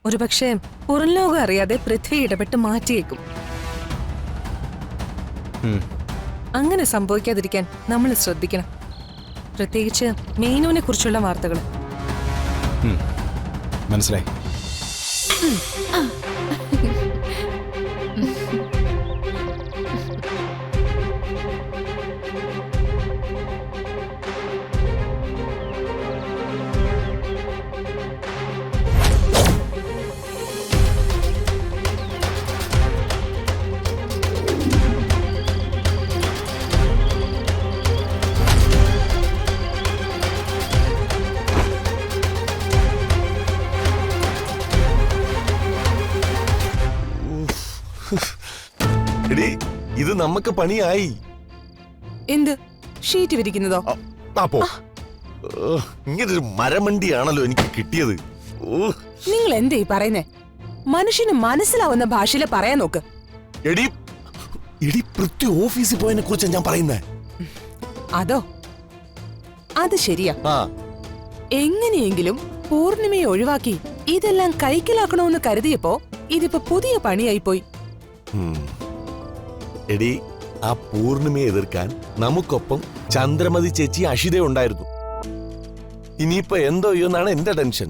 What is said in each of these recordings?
ഒരുപക്ഷെ പുറം ലോകം അറിയാതെ പൃഥ്വി ഇടപെട്ട് മാറ്റിയേക്കും. അങ്ങനെ സംഭവിക്കാതിരിക്കാൻ നമ്മൾ ശ്രദ്ധിക്കണം. പ്രത്യേകിച്ച് മീനുവിനെ കുറിച്ചുള്ള വാർത്തകൾ. മനസ്സിലായി. എടി, ഇത് നമുക്ക് പണിയായി. എന്ത് ഷീറ്റ് വിരിക്കുന്നതോ? ഇങ്ങനൊരു മരമണ്ടിയാണല്ലോ എനിക്ക് കിട്ടിയത്. നിങ്ങൾ എന്തേ പറയുന്നേ? മനുഷ്യന് മനസ്സിലാവുന്ന ഭാഷയില് പറയാൻ നോക്ക്. എടി എടി പൃഥ്വി ഓഫീസിൽ പോയതിനെ കുറിച്ചാ ഞാൻ പറയുന്നേ. അതോ? അത് ശരിയാ. എങ്ങനെയെങ്കിലും പൂർണിമയെ ഒഴിവാക്കി ഇതെല്ലാം കൈക്കലാക്കണമെന്ന് കരുതിയപ്പോ ഇതിപ്പോ പുതിയ പണിയായി പോയി. എടി, ആ പൂർണിമയെ എതിർക്കാൻ നമുക്കൊപ്പം ചന്ദ്രമതി ചേച്ചി അഷിത ഉണ്ടായിരുന്നു. ഇനിയിപ്പോ എന്തോ എന്നാണ് എന്റെ ടെൻഷൻ.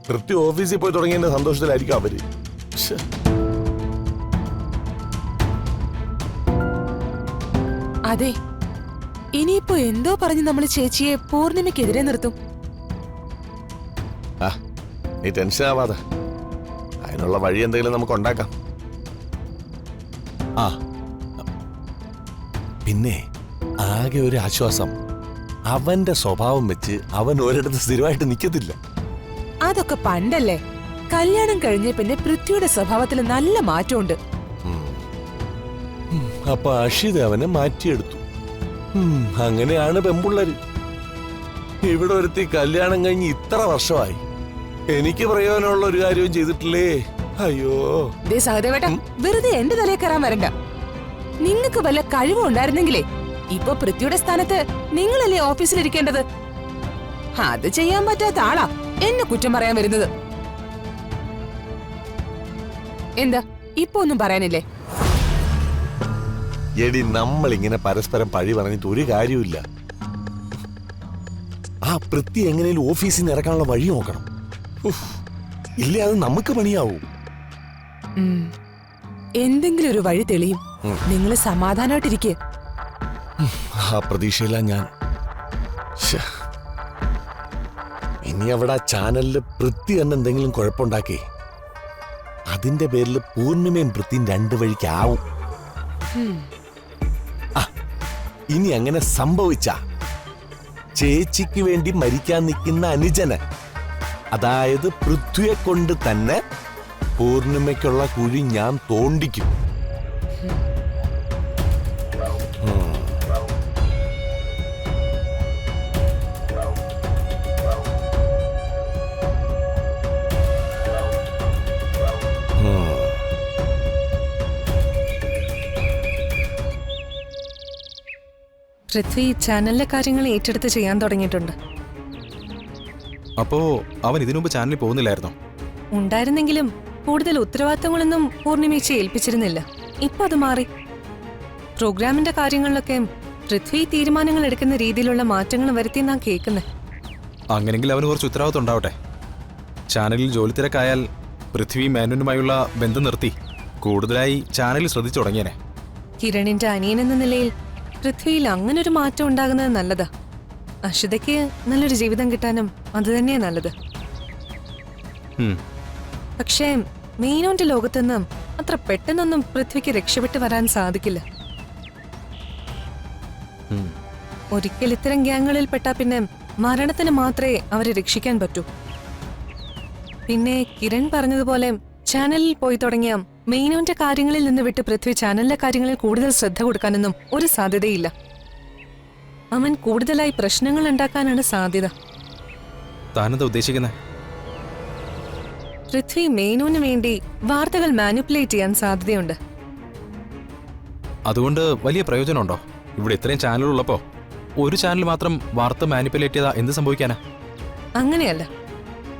പൃഥ്വി ഓഫീസിൽ പോയി തുടങ്ങിയതിന്റെ സന്തോഷത്തിലായിരിക്കും അവര്. അതെ, ഇനിയിപ്പോ എന്തോ പറഞ്ഞ് നമ്മൾ ചേച്ചിയെ പൂർണിമയ്ക്കെതിരെ നിർത്തും. നീ ടെൻഷൻ ആവാതെ, അതിനുള്ള വഴി എന്തെങ്കിലും നമുക്ക് ഉണ്ടാക്കാം. പിന്നെ ആകെ ഒരു ആശ്വാസം, അവന്റെ സ്വഭാവം വെച്ച് അവൻ ഒരിടത്ത് സ്ഥിരമായിട്ട് നിൽക്കത്തില്ല. അതൊക്കെ പണ്ടല്ലേ. കല്യാണം കഴിഞ്ഞ പിന്നെ പൃഥ്വിയുടെ സ്വഭാവത്തിൽ നല്ല മാറ്റമുണ്ട്. അപ്പൊ അഷിത അവനെ മാറ്റിയെടുത്തു. അങ്ങനെയാണ് പെമ്പുള്ളര്. ഇവിടെ ഒരുത്തി കല്യാണം കഴിഞ്ഞ് ഇത്ര വർഷമായി, എനിക്ക് പ്രയോജനമുള്ള ഒരു കാര്യവും ചെയ്തിട്ടില്ലേ. അയ്യോ സഹദേവേട്ട, വെറുതെ എന്റെ തലയിൽ കയറാൻ വരണ്ട. നിങ്ങൾക്ക് വല്ല കഴിവും ഉണ്ടായിരുന്നെങ്കിലേ ഇപ്പൊ പൃഥ്വിയുടെ സ്ഥാനത്ത് നിങ്ങളല്ലേ ഓഫീസിലിരിക്കേണ്ടത്. അത് ചെയ്യാൻ പറ്റാത്ത ആളാ എന്നെ കുറ്റം പറയാൻ വരുന്നത്. എന്താ ഇപ്പൊ ഒന്നും പറയാനില്ലേ? എടി, നമ്മളിങ്ങനെ പരസ്പരം പഴി പറഞ്ഞിട്ട് ഒരു കാര്യമില്ല. ആ പൃഥ്വി എങ്ങനെയും ഓഫീസിൽ നിന്ന് ഇറക്കാനുള്ള വഴി നോക്കണം. ഇല്ലേ അത് നമുക്ക് പണിയാവും. എന്തെങ്കിലും ഒരു വഴി തെളിയും. നിങ്ങൾ സമാധാനമായിട്ടിരിക്കേ. ആ പ്രതീക്ഷയില്ല ഞാൻ. ഇനി അവിടെ ആ ചാനലില് പൃഥ്വി തന്നെ എന്തെങ്കിലും കുഴപ്പമുണ്ടാക്കി അതിന്റെ പേരിൽ പൂർണിമയും പൃഥ്വിയും രണ്ടു വഴിക്കാവും. ഇനി അങ്ങനെ സംഭവിച്ച ചേച്ചിക്ക് വേണ്ടി മരിക്കാൻ നിൽക്കുന്ന അനുജന്, അതായത് പൃഥ്വിയെ കൊണ്ട് തന്നെ പൂർണിമയ്ക്കുള്ള കുഴി ഞാൻ തോണ്ടിക്കും. പൃഥ്വി ചാനലിലെ കാര്യങ്ങൾ ഏറ്റെടുത്ത് ചെയ്യാൻ തുടങ്ങിയിട്ടുണ്ട്. അപ്പോ അവൻ ഇതിനു മുമ്പ് ചാനലിൽ പോകുന്നില്ലായിരുന്നോ? ഉണ്ടായിരുന്നെങ്കിലും കൂടുതൽ ഉത്തരവാദിത്തങ്ങളൊന്നും പൂർണിമേച്ചി ഏൽപ്പിച്ചിരുന്നില്ല. ഇപ്പൊ അത് മാറി. പ്രോഗ്രാമിന്റെ കാര്യങ്ങളിലൊക്കെ പൃഥ്വി തീരുമാനങ്ങൾ എടുക്കുന്ന രീതിയിലുള്ള മാറ്റങ്ങൾ വരുത്തി നാം കേൾക്കുന്നേ. അങ്ങനെങ്കിൽ അവന് കുറച്ച് ഉത്തരവാദിത്തം ഉണ്ടാവട്ടെ. ചാനലിൽ ജോലി തിരക്കായാൽ പൃഥ്വി മേനോനുമായുള്ള ബന്ധം നിർത്തി കൂടുതലായി ചാനലിൽ ശ്രദ്ധിച്ചു തുടങ്ങിയനെ. കിരണിന്റെ അനിയൻ എന്ന നിലയിൽ പൃഥ്വിയിൽ അങ്ങനൊരു മാറ്റം ഉണ്ടാകുന്നത് നല്ലതാ. അഷിതയ്ക്ക് നല്ലൊരു ജീവിതം കിട്ടാനും അത് തന്നെയാ നല്ലത്. പക്ഷേ മീനോന്റെ ലോകത്തുനിന്ന് അത്ര പെട്ടെന്നൊന്നും പൃഥ്വിക്ക് രക്ഷപ്പെട്ടു വരാൻ സാധിക്കില്ല. ഒരിക്കൽ ഇത്തരം ഗ്യാങ്ങുകളിൽ പെട്ടാ പിന്നെ മരണത്തിന് മാത്രമേ അവരെ രക്ഷിക്കാൻ പറ്റൂ. പിന്നെ കിരൺ പറഞ്ഞതുപോലെ ചാനലിൽ പോയി തുടങ്ങിയ മീനോന്റെ കാര്യങ്ങളിൽ നിന്ന് വിട്ട് പൃഥ്വി ചാനലിലെ കാര്യങ്ങളിൽ കൂടുതൽ ശ്രദ്ധ കൊടുക്കാനൊന്നും ഒരു സാധ്യതയില്ല. അവൻ കൂടുതലായി പ്രശ്നങ്ങൾ ഉണ്ടാക്കാനാണ് സാധ്യത. താനെന്താ ഉദ്ദേശിക്കുന്നത്? പൃഥ്വി മേനോന് വേണ്ടി വാർത്തകൾ മാനിപ്പുലേറ്റ് ചെയ്യാൻ സാധ്യതയുണ്ട്. അതുകൊണ്ട് വലിയ പ്രയോജനമുണ്ടോ? ഇവിടെ ഇത്രയും ചാനലുള്ളപ്പോ ഒരു ചാനൽ മാത്രം വാർത്ത മാനിപ്പുലേറ്റ് ചെയ്താ എന്ത് സംഭവിക്കാനാ? അങ്ങനെയല്ല,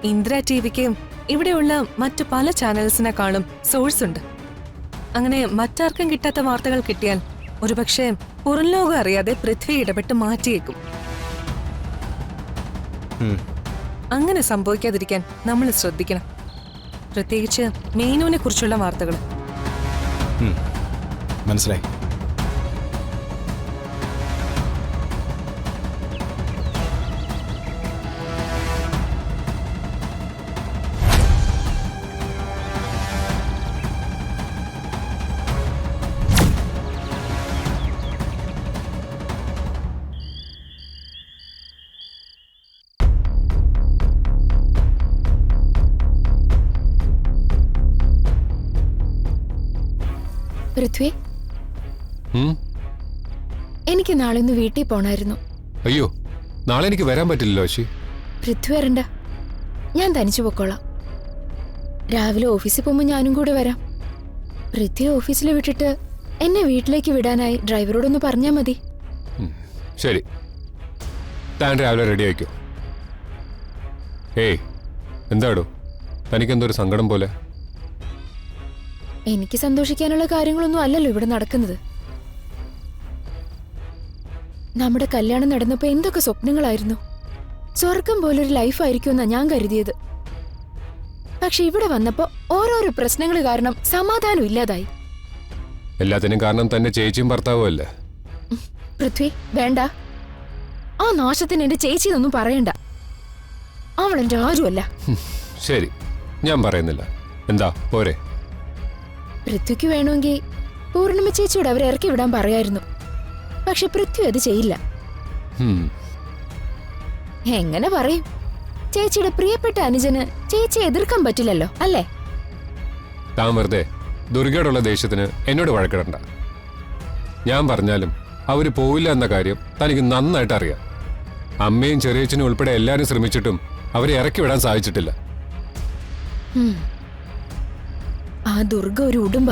ഇന്ദിര ടിവിക്ക് ഇവിടെയുള്ള മറ്റു പല ചാനൽസിനെക്കാളും സോഴ്സ് ഉണ്ട്. അങ്ങനെ മറ്റാർക്കും കിട്ടാത്ത വാർത്തകൾ കിട്ടിയാൽ ഒരുപക്ഷെ പുറം ലോകം അറിയാതെ പൃഥ്വി ഇടപെട്ട് മാറ്റിയേക്കും. അങ്ങനെ സംഭവിക്കാതിരിക്കാൻ നമ്മൾ ശ്രദ്ധിക്കണം. പ്രത്യേകിച്ച് മേനുവിനെ കുറിച്ചുള്ള വാർത്തകൾ. മനസ്സിലായി. പൃഥ്വി, എനിക്ക് നാളെ ഒന്ന് വീട്ടിൽ പോണായിരുന്നു. അയ്യോ, നാളെ എനിക്ക് വരാൻ പറ്റില്ലല്ലോ അശി. പൃഥ്വി വരണ്ട, ഞാൻ തനിച്ചു പൊക്കോളാം. രാവിലെ ഓഫീസിൽ പോകുമ്പോൾ ഞാനും കൂടെ വരാം. പൃഥ്വി ഓഫീസിൽ വിട്ടിട്ട് എന്നെ വീട്ടിലേക്ക് വിടാനായി ഡ്രൈവറോടൊന്ന് പറഞ്ഞാൽ മതി. ശരി, താൻ രാവിലെ റെഡി ആയിക്കോ. ഏയ്, എന്താടോ തനിക്കെന്തൊരു സങ്കടം പോലെ? എനിക്ക് സന്തോഷിക്കാനുള്ള കാര്യങ്ങളൊന്നും അല്ലല്ലോ ഇവിടെ നടക്കുന്നത്. നമ്മുടെ കല്യാണം നടന്നപ്പോ എന്തൊക്കെ സ്വപ്നങ്ങളായിരുന്നു. സ്വർഗം പോലൊരു ലൈഫായിരിക്കുമെന്നാ ഞാൻ കരുതിയത്. പക്ഷെ ഇവിടെ വന്നപ്പോ ഓരോരോ പ്രശ്നങ്ങൾ കാരണം സമാധാനം ഇല്ലാതായി. എല്ലാത്തിനും കാരണം തന്നെ ചേച്ചിയും ഭർത്താവും അല്ലേ? പൃഥ്വി, വേണ്ട. ആ നാശത്തിന് എന്റെ ചേച്ചിന്നൊന്നും പറയണ്ട. അവളെന്റെ ആരുമല്ല. ശരി, ഞാൻ പറയുന്നില്ല. എന്താ പോരെ? പൃഥ്വിക്ക് വേണമെങ്കിൽ പൂർണിമ ചേച്ചിയോട് അവരെ ഇറക്കി വിടാൻ പറയായിരുന്നു. പക്ഷെ പൃഥ്വി അത് ചെയ്യില്ല. എങ്ങനെ പറയും? ചേച്ചിയുടെ പ്രിയപ്പെട്ട അനുജന് ചേച്ചിയെ എതിർക്കാൻ പറ്റില്ലല്ലോ, അല്ലേ? താൻ വെറുതെ ദുർഗയോടുള്ള ദേഷ്യത്തിന് എന്നോട് വഴക്കിടണ്ട. ഞാൻ പറഞ്ഞാലും അവര് പോവില്ല എന്ന കാര്യം തനിക്ക് നന്നായിട്ട് അറിയാം. അമ്മയും ചെറിയച്ഛനും ഉൾപ്പെടെ എല്ലാവരും ശ്രമിച്ചിട്ടും അവരെ ഇറക്കി വിടാൻ സാധിച്ചിട്ടില്ല. ആ ദുർഗ ഒരു ഉടുമ്പ,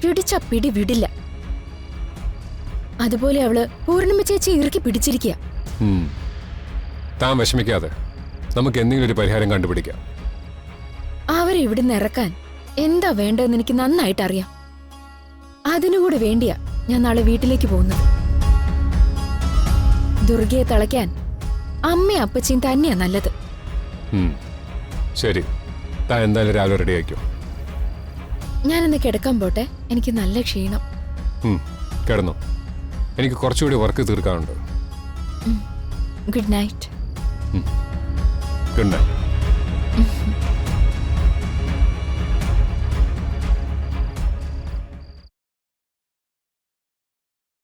പിടിച്ച പിടി വിടില്ല. അതുപോലെ അവള് പൂർണിമ ചേച്ചി ഇറുക്കി പിടിച്ചിരിക്കുക. താൻ വിഷമിക്കാതെ നമുക്ക് എന്തെങ്കിലും ഒരു പരിഹാരം കണ്ടുപിടിക്കാം. അവരെ ഇവിടുന്ന് ഇറക്കാൻ എന്താ വേണ്ടതെന്ന് എനിക്ക് നന്നായിട്ട് അറിയാം. അതിനുകൂടെ വേണ്ടിയാ ഞാൻ നാളെ വീട്ടിലേക്ക് പോകുന്നത്. ദുർഗയെ തളയ്ക്കാൻ അമ്മയും അപ്പച്ചിയും തന്നെയാ നല്ലത്. ശരി, താൻ എന്തായാലും രാവിലെ റെഡി ആയിക്കോ. ഞാനിന്ന് കിടക്കാൻ പോട്ടെ, എനിക്ക് നല്ല ക്ഷീണം. കിടന്നു, എനിക്ക് കുറച്ചുകൂടി വർക്ക് തീർക്കാനുണ്ട്. Good night. Good night.